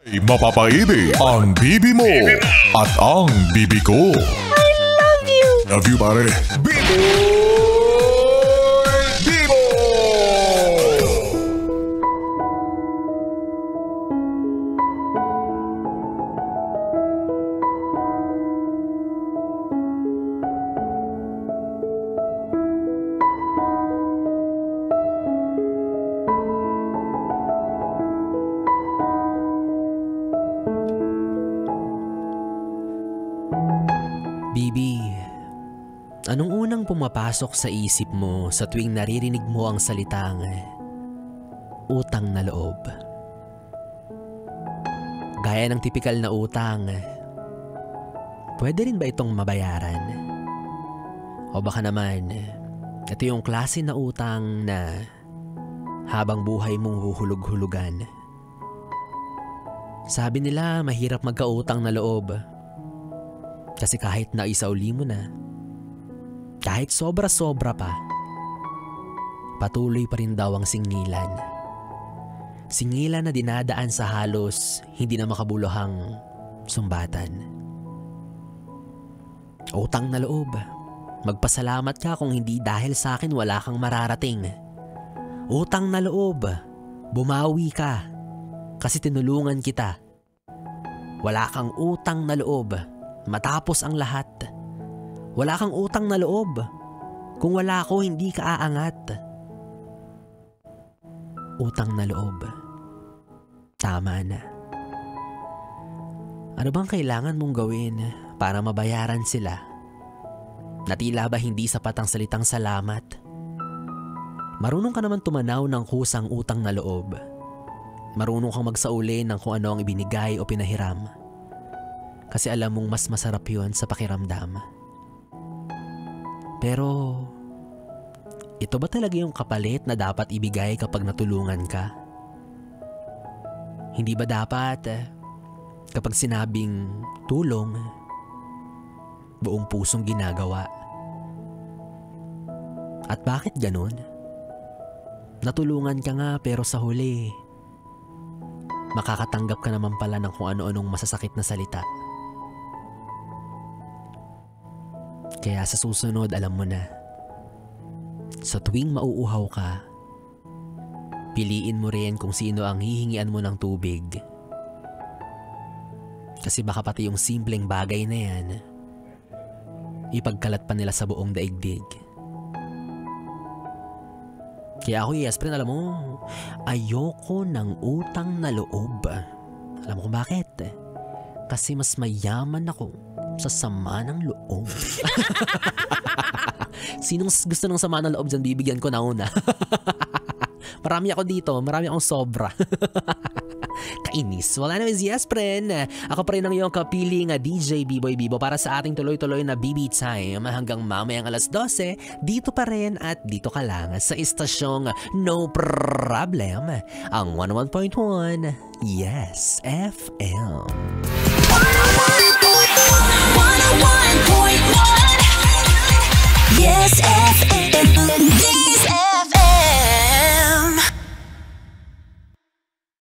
Mapapaibig ang bibi mo at ang bibi ko. I love you! Love you, pare. Bibo! Bibo! Bibi, anong unang pumapasok sa isip mo sa tuwing naririnig mo ang salitang utang na loob? Gaya ng tipikal na utang, pwede rin ba itong mabayaran? O baka naman, ito yung klase na utang na habang buhay mong huhulog-hulugan. Sabi nila mahirap magkautang na loob. Kasi kahit naisauli mo na, kahit sobra-sobra pa, patuloy pa rin daw ang singilan. Singilan na dinadaan sa halos hindi na makabuluhang sumbatan. Utang na loob. Magpasalamat ka kung hindi dahil sa akin wala kang mararating. Utang na loob. Bumawi ka kasi tinulungan kita. Wala kang utang na loob. Matapos ang lahat, wala kang utang na loob. Kung wala ko, hindi ka aangat. Utang na loob. Tama na. Ano bang kailangan mong gawin para mabayaran sila? Na tila ba hindi sapat ang salitang salamat? Marunong ka naman tumanaw ng kusang utang na loob. Marunong kang magsauli ng kung ano ang ibinigay o pinahiram. Kasi alam mong mas masarap yun sa pakiramdam. Pero, ito ba talaga yung kapalit na dapat ibigay kapag natulungan ka? Hindi ba dapat kapag sinabing tulong, buong pusong ginagawa? At bakit ganun? Natulungan ka nga pero sa huli, makakatanggap ka naman pala ng kung ano-anong masasakit na salita. Kaya sa susunod, alam mo na, sa tuwing mauuhaw ka, piliin mo rin kung sino ang hihingian mo ng tubig. Kasi baka pati yung simpleng bagay na yan, ipagkalat pa nila sa buong daigdig. Kaya ako, Yespren, alam mo, ayoko ng utang na loob. Alam mo kung bakit? Kasi mas mayaman ako sa sama ng loob. Sinong gusto ng sama ng loob dyan, bibigyan ko na una. Marami ako dito, marami akong sobra. Kainis. Wala naman si Yespren. Ako pa rin ang iyong kapiling DJ B-Boy Bibo para sa ating tuloy-tuloy na BB Time hanggang mamayang alas 12. Dito pa rin at dito ka lang sa istasyong No Problem, ang 101.1 Yes FM.